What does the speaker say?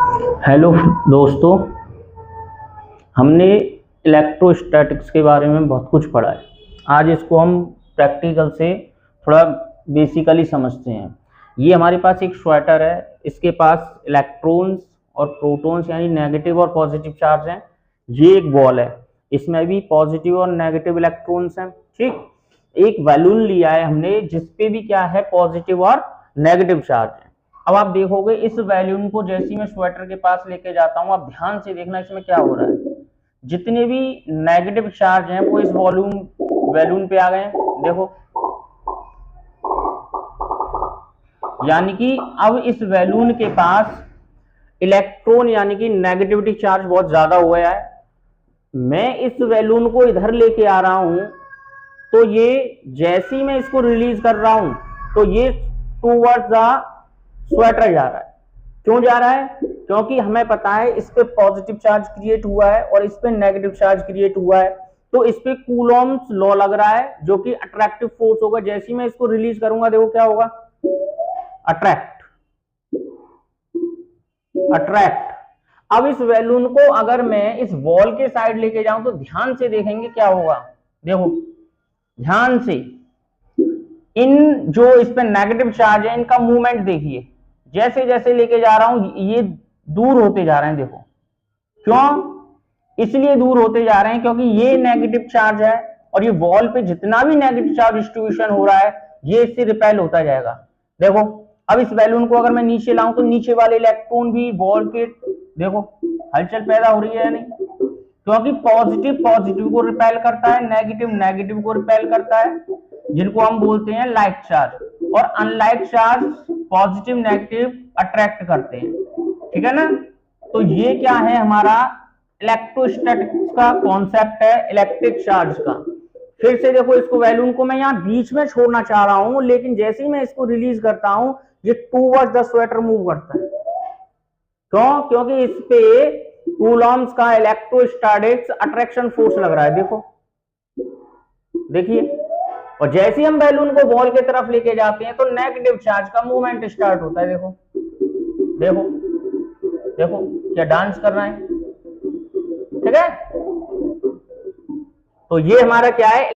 Hello दोस्तों, हमने electrostatics के बारे में बहुत कुछ पढ़ा है। आज इसको हम प्रैक्टिकल से थोड़ा बेसिकली समझते हैं। ये हमारे पास एक स्वेटर है, इसके पास इलेक्ट्रॉन्स और प्रोटॉन्स यानी नेगेटिव और पॉजिटिव चार्ज हैं। ये एक बॉल है, इसमें भी पॉजिटिव और नेगेटिव इलेक्ट्रॉन्स हैं। ठीक, एक बैलून लिया है हमने जिसपे भी क्या है, पॉजिटिव और नेगेटिव चार्ज है। अब आप देखोगे इस बैलून को जैसे मैं स्वेटर के पास लेके जाता हूं, आप ध्यान से देखना इसमें क्या हो रहा है। जितने भी नेगेटिव चार्ज हैं वो इस बैलून पे आ गए हैं, देखो। यानी कि अब इस बैलून के पास इलेक्ट्रॉन यानी कि नेगेटिविटी चार्ज बहुत ज्यादा हो गया है। मैं इस बैलून को इधर लेके आ रहा हूं, तो ये जैसे ही मैं इसको रिलीज कर रहा हूं तो ये टूवर्ड्स द स्वेटर जा रहा है। क्यों जा रहा है? क्योंकि हमें पता है इस पे पॉजिटिव चार्ज क्रिएट हुआ है और इस पे नेगेटिव चार्ज क्रिएट हुआ है, तो इस पे कूलॉम्स लॉ लग रहा है जो कि अट्रैक्टिव फोर्स होगा। जैसे ही मैं इसको रिलीज करूंगा, देखो क्या होगा, अट्रैक्ट। अब इस बैलून को अगर मैं इस वॉल के साइड लेके जाऊं तो ध्यान से देखेंगे क्या होगा। देखो ध्यान से, इन जो इस पे नेगेटिव चार्ज है इनका मूवमेंट देखिए। जैसे जैसे लेके जा रहा हूं ये दूर होते जा रहे हैं। देखो क्यों, इसलिए दूर होते जा रहे हैं क्योंकि ये नेगेटिव चार्ज है और ये वॉल पे जितना भी नेगेटिव चार्ज डिस्ट्रीब्यूशन हो रहा है ये इससे रिपेल होता जाएगा। देखो अब इस बैलून को अगर मैं नीचे लाऊं तो नीचे वाले इलेक्ट्रॉन भी वॉल के, देखो हलचल पैदा हो रही है या नहीं, क्योंकि पॉजिटिव पॉजिटिव को रिपेल करता है, नेगेटिव नेगेटिव को रिपेल करता है, जिनको हम बोलते हैं लाइक चार्ज। और unlike charge positive negative attract करते हैं। ठीक है ना। तो ये क्या है, हमारा इलेक्ट्रोस्टैटिक्स का कॉन्सेप्ट है, इलेक्ट्रिक चार्ज का। फिर से देखो, इसको बैलून को मैं यहाँ बीच में छोड़ना चाह रहा हूं, लेकिन जैसे ही मैं इसको रिलीज करता हूं ये टूवर्ड्स द स्वेटर मूव करता है। क्यों? क्योंकि इस पे कूलॉम्स का इलेक्ट्रोस्टैटिक्स अट्रैक्शन फोर्स लग रहा है। देखो देखिए, और जैसे ही हम बैलून को बॉल की तरफ लेके जाते हैं तो नेगेटिव चार्ज का मूवमेंट स्टार्ट होता है। देखो देखो देखो क्या डांस कर रहा है। ठीक है, तो ये हमारा क्या है,